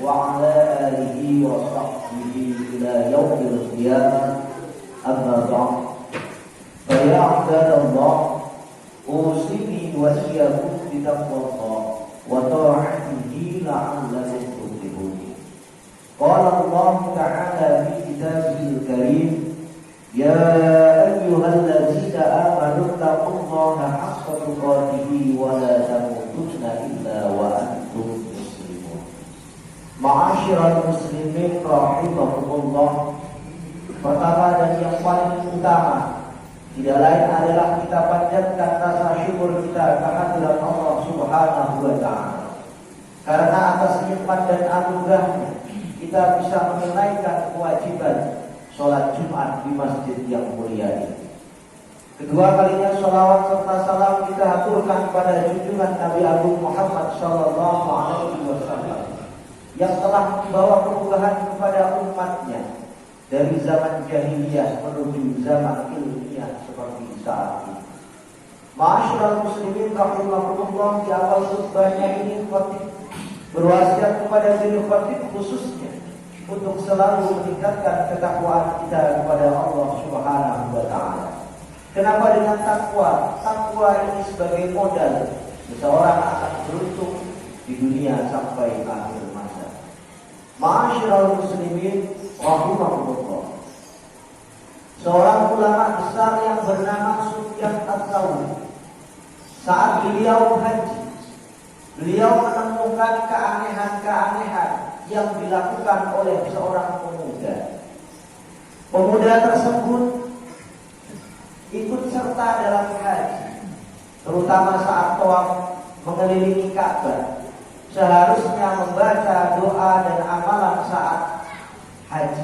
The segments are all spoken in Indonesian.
وعلى آله وصحبه إلى يوم القيامة أما بعد فيا عباد الله أوصيني وإياكم بتقوى الله وطاعته لعلكم تفلحون. قال الله تعالى في كتابه الكريم يا أيها الذين آمنوا اتقوا الله حق تقاته ولا تموتن إلا وأنتم مسلمون. Ma'asyiral muslimin rahimakumullah. Pertama dan yang paling utama, tidak lain adalah kita panjatkan rasa syukur kita kehadirat Allah Subhanahu wa Ta'ala. Karena atas nikmat dan anugerahnya kita bisa menunaikan kewajiban sholat Jumat di masjid yang mulia ini. Kedua kalinya sholawat serta salam kita haturkan kepada junjungan Nabi Agung Muhammad Sallallahu Alaihi Wasallam yang telah membawa perubahan kepada umatnya dari zaman jahiliyah menuju zaman ilmiah seperti saat ini. Ma'asyiral muslimin rahimakumullah, di awal khutbahnya ini khatib berwasiat kepada diri khatib khususnya untuk selalu meningkatkan ketakwaan kita kepada Allah Subhanahu wa Ta'ala. Kenapa dengan takwa? Takwa ini sebagai modal seseorang akan beruntung di dunia sampai akhir masa. Ma'asyiral muslimin rahimahullah. Seorang ulama besar yang bernama Sufyan Ats-Tsauri, saat beliau haji, beliau menemukan keanehan-keanehan yang dilakukan oleh seorang pemuda. Pemuda tersebut ikut serta dalam haji, terutama saat tawaf mengelilingi Ka'bah. Seharusnya membaca doa dan amalan saat haji,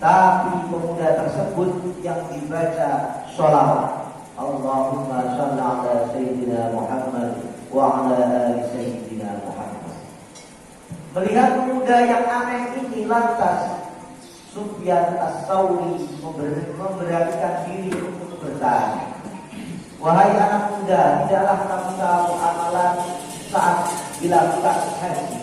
tapi pemuda tersebut yang dibaca sholawat Allahumma shalli ala Sayyidina Muhammad wa ala ali Sayyidina Muhammad. Melihat pemuda yang aneh ini, lantas Sufyan Ats-Tsauri memberanikan diri untuk bertanya, wahai anak muda, tidaklah kamu tahu amalan saat dilakukan haji?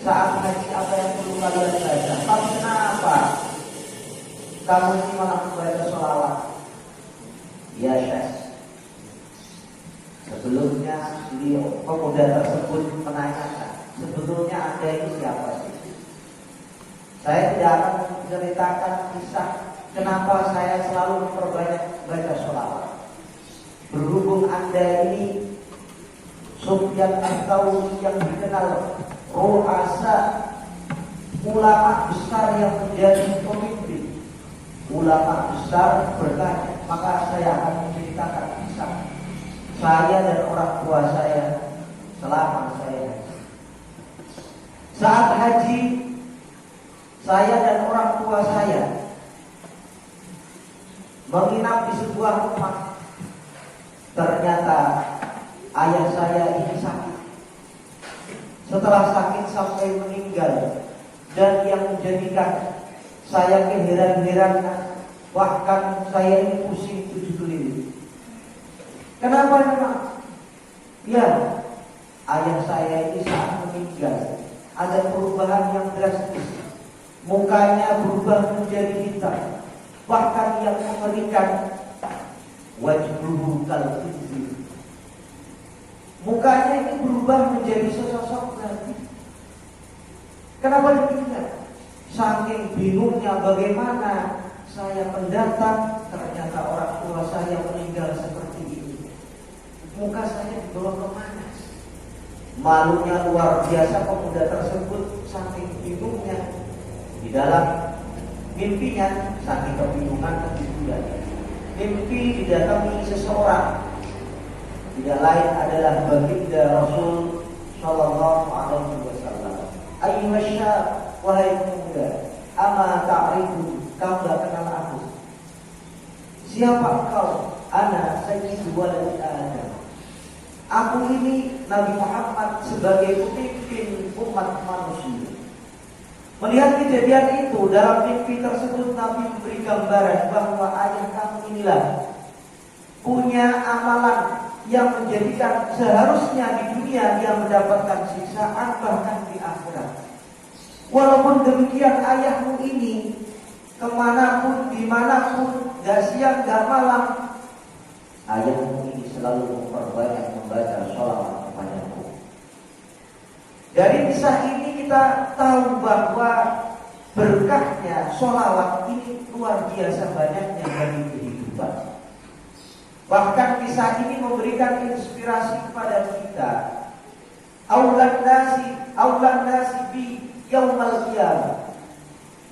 Saat haji apa yang perlu kalian baca? Tapi kenapa kamu ini malah membaca sholawat? Ya Syekh, sebelumnya pemuda tersebut menanyakan, sebetulnya Anda ini siapa sih? Saya tidak akan menceritakan kisah kenapa saya selalu memperbanyak baca sholawat. Berhubung Anda ini Sufyan Ats-Tsauri yang dikenal ru'asa, ulama besar yang menjadi pemimpin, ulama besar bertanya, maka saya akan menceritakan kisah saya dan orang tua saya selama saya haji. Saat haji, saya dan orang tua saya menginap di sebuah rumah. Ternyata ayah saya ini sakit. Setelah sakit sampai meninggal, dan yang menjadikan saya keheran-heran, bahkan saya ini pusing 7 keliling. Kenapa memang? Ya, ayah saya ini saat meninggal ada perubahan yang drastis. Mukanya berubah menjadi hitam, bahkan yang mengerikan, wajhuhu kal khinzir. Mukanya ini berubah menjadi sesosok nabi. Kenapa demikian? Saking bingungnya bagaimana saya pendatang, ternyata orang tua saya meninggal seperti ini. Muka saya dibawa kemana? Malunya luar biasa pemuda tersebut, saking bingungnya. Di dalam mimpinya, saking kebingungan kebingungannya, mimpi didatangi seseorang, tidak lain adalah baginda Rasul Sallallahu Alaihi Wasallam. Ayyuhas syab, wahai pemuda, ama ta'rifu, kamu tak kenal aku? Siapa engkau? Ana sayyidu walad Adam. Aku ini Nabi Muhammad sebagai pemimpin umat manusia. Melihat kejadian itu, dalam mimpi tersebut Nabi memberi gambaran bahwa ayah kamu inilah punya amalan yang menjadikan seharusnya di dunia dia mendapatkan siksaan, bahkan di akhirat Walaupun demikian ayahmu ini kemanapun, dimanapun, gak siang, gak malam, ayahmu ini selalu memperbanyak membaca sholawat kepadamu. Dari kisah ini kita tahu bahwa berkahnya sholawat ini luar biasa banyaknya bagi kehidupan. Bahkan kisah ini memberikan inspirasi kepada kita. Aulan nasi bi yaumal qiyamah.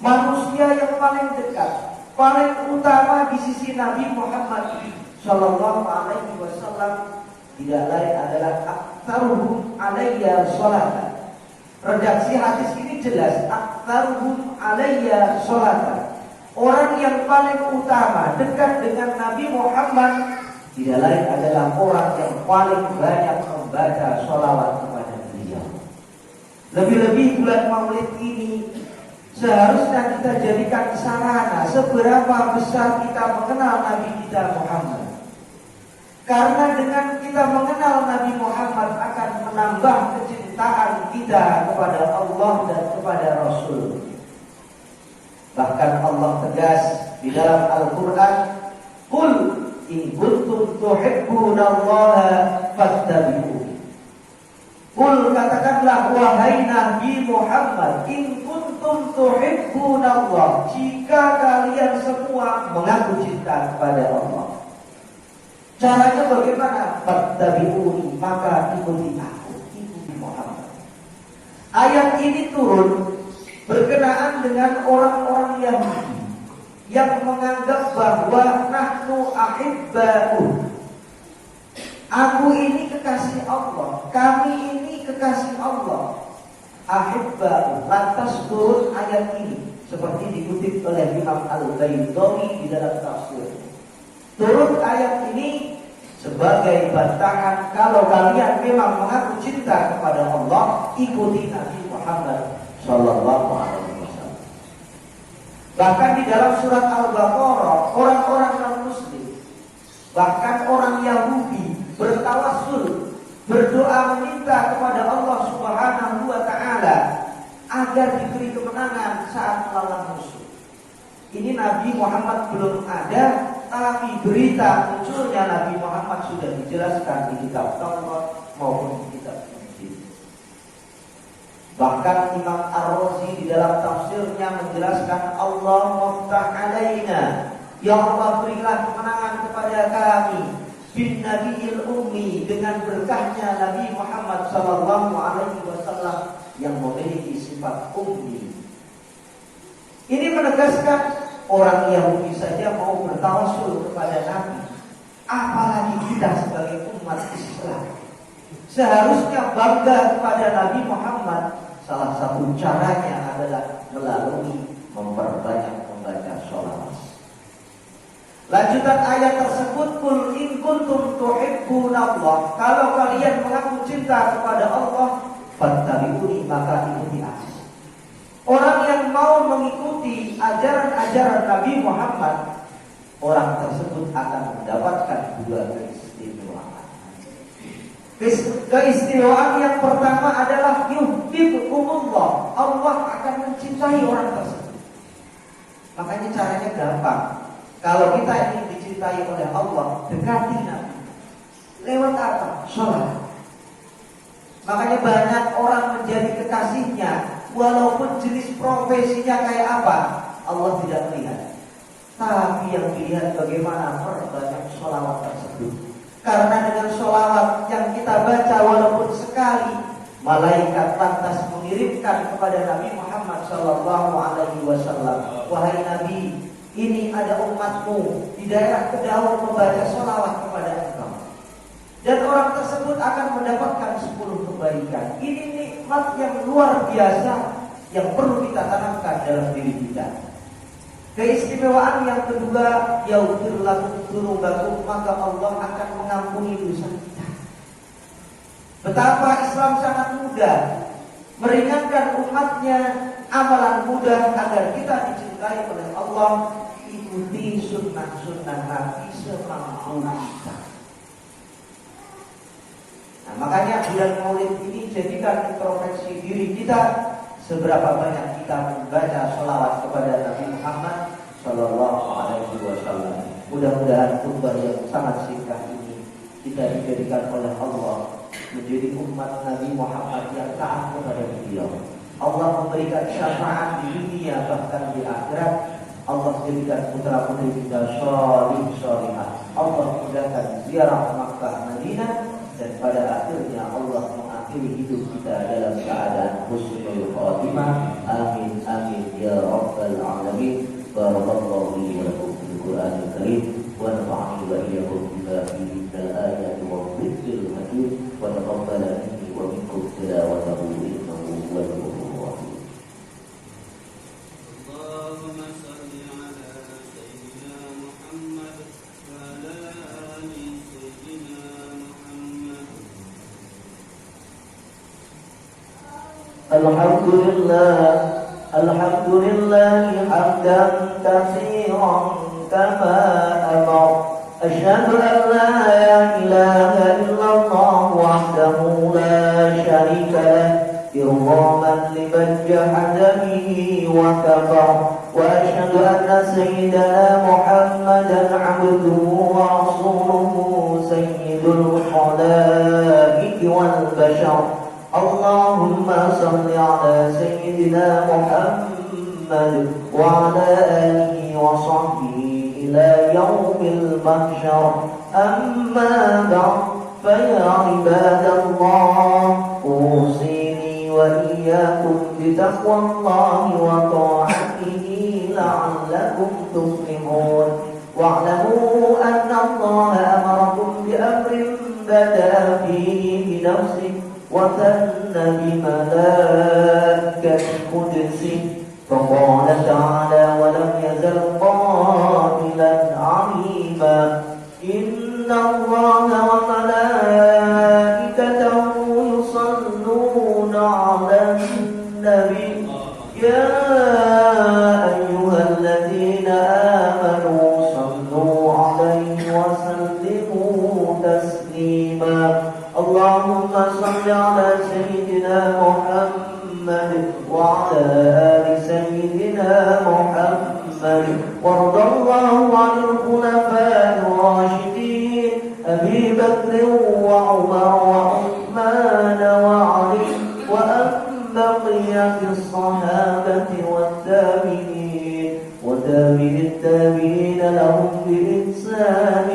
Manusia yang paling dekat, paling utama di sisi Nabi Muhammad sallallahu alaihi wasallam tidak lain adalah aktsaruhum alayya sholatan. Redaksi hadis ini jelas, aktsaruhum alayya sholatan. Orang yang paling utama dekat dengan Nabi Muhammad tidak lain adalah orang yang paling banyak membaca sholawat kepada beliau. Lebih-lebih bulan Maulid ini seharusnya kita jadikan sarana seberapa besar kita mengenal Nabi kita Muhammad. Karena dengan kita mengenal Nabi Muhammad akan menambah kecintaan kita kepada Allah dan kepada Rasul. Bahkan Allah tegas di dalam Al-Quran, "Qul in kuntum tuhibbunallaha fattabi'uni." Qul, katakanlah wahai Nabi Muhammad, in kuntum tuhibbunallah, jika kalian semua mengaku cinta kepada Allah. Caranya bagaimana? Fattabi'uni, maka ikuti aku, ikuti Muhammad. Ayat ini turun berkenaan dengan orang-orang Yahudi yang menganggap bahwa nahnu ahibba'u, aku ini kekasih Allah, kami ini kekasih Allah. Ahibba'u, lantas turun ayat ini seperti dikutip oleh Imam Al-Baydawi di dalam tafsir. Turun ayat ini sebagai bantahan, kalau kalian memang mengaku cinta kepada Allah, ikuti Nabi Muhammad sallallahu alaihi wasallam. Bahkan di dalam surat Al-Baqarah, orang-orang non-muslim, bahkan orang Yahudi bertawassul, berdoa meminta kepada Allah Subhanahu wa taala agar diberi kemenangan saat melawan musuh. Ini Nabi Muhammad belum ada, tapi berita munculnya Nabi Muhammad sudah dijelaskan di kitab Taurat maupun di kitab Injil. Bahkan Imam Ar-Razi di dalam tafsirnya menjelaskan, Allah muftah alaina, ya Allah berilah kemenangan kepada kami bin Nabiyil Ummi, dengan berkahnya Nabi Muhammad sallallahu alaihi wasallam yang memiliki sifat ummi. Ini menegaskan orang Yahudi saja mau bertawassul kepada Nabi, apalagi kita sebagai umat Islam. Seharusnya bangga kepada Nabi Muhammad. Salah satu caranya adalah melalui memperbanyak membaca sholawat. Lanjutan ayat tersebut, Qul in kuntum tuhibbunallah, kalau kalian mengaku cinta kepada Allah, fattabi'uni, maka ikuti aku. Orang yang mau mengikuti ajaran-ajaran Nabi Muhammad, orang tersebut akan mendapatkan dua keistimewaan. Keistimewaan yang pertama adalah yuhibbukumullah, Allah akan mencintai orang tersebut. Makanya caranya gampang. Kalau kita ingin dicintai oleh Allah, dekati Nabi. Lewat apa? Sholat. Makanya banyak orang menjadi kekasihnya, walaupun jenis profesinya kayak apa, Allah tidak melihat. Tapi yang dilihat bagaimana perbanyak sholawat tersebut. Karena dengan sholawat yang kita baca walaupun sekali, malaikat lantas mengirimkan kepada Nabi Muhammad sallallahu alaihi wasallam, wahai Nabi, ini ada umatmu di daerah Kedaung membaca sholawat kepada engkau, dan orang tersebut akan mendapatkan 10 kebaikan. Ini nikmat yang luar biasa yang perlu kita tanamkan dalam diri kita. Keistimewaan yang kedua, yaghfir lakum dzunubakum, maka Allah akan mengampuni dosa kita. Betapa Islam sangat mudah meringankan umatnya, amalan mudah agar kita dicintai oleh Allah. Ikuti sunnah-sunnah Nabi semampu kita. Nah, makanya bulan Maulid ini jadikan introspeksi diri kita. seberapa banyak kita membaca sholawat kepada Nabi Muhammad Sallallahu Alaihi Wasallam. Mudah-mudahan khutbah yang sangat singkat ini kita dijadikan oleh Allah menjadi umat Nabi Muhammad yang taat kepada beliau. Allah memberikan syafaat di dunia bahkan di akhirat. Allah jadikan putra putri kita sholih sholihah. Allah mudahkan ziarah Makkah Madinah, dan pada akhirnya Allah mengakhiri hidup kita dalam keadaan husnul khatimah. Amin amin ya rabbal alamin. Barakallahu li wa lakum fil Qur'anil karim wa nafa'ani wa iyyakum bima fihi minal ayati wa dhikril hakim wa taqabbala minni wa minkum tilawatahu innahu huwal ghafurur rahim. Allahumma salli ala sayyidina Muhammad wa ala ali sayyidina Muhammad. Alhamdulillah, alhamdulillah hamdan katsiran kama amar. Asyhadu an la ilaha illallah wahdahu la syarika lah, irghaman liman jahada bihi wa kafar. Wa asyhadu anna sayyidana Muhammadan abduhu wa rasuluhu sayyidul khalaiqi wal bashar. Allahumma salli ala sayyidina Muhammad wa ala alihi wa sahbihi ila yaumil mahsyar. Amma ba'd, fa ya ibadallah, usini wa iyyakum bi taqwallahi wa ta'atihi la'allakum tuflihun. Wa'lamu anna Allah amarakum bi amrin bada fihi bi nafsihi وثن بملائكة قدسه فقال تعالى ولم يزل قائلا عليما إن الله وملائكته يصلون على النبي يا أيها الذين آمنوا صلوا عليه وسلموا تسليما. اللهم صل على سيدنا محمد وعلى آل سيدنا محمد، وارض الله عن الخلفاء الراشدين أبي بكر وعمر وعثمان وعلي، وأن بقية الصحابة والتابعين التابعين لهم بإحسان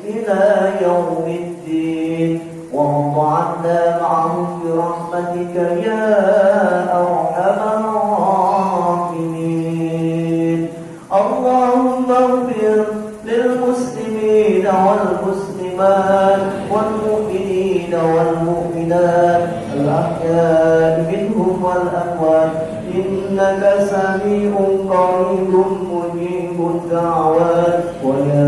إلى يوم الدين، وارض عنا معهم برحمتك يا أرحم الراحمين. اللهم اغفر للمسلمين والمسلمات والمؤمنين والمؤمنات الأحياء منهم والأموات، إنك سميع قريب مجيب الدعوات. ويا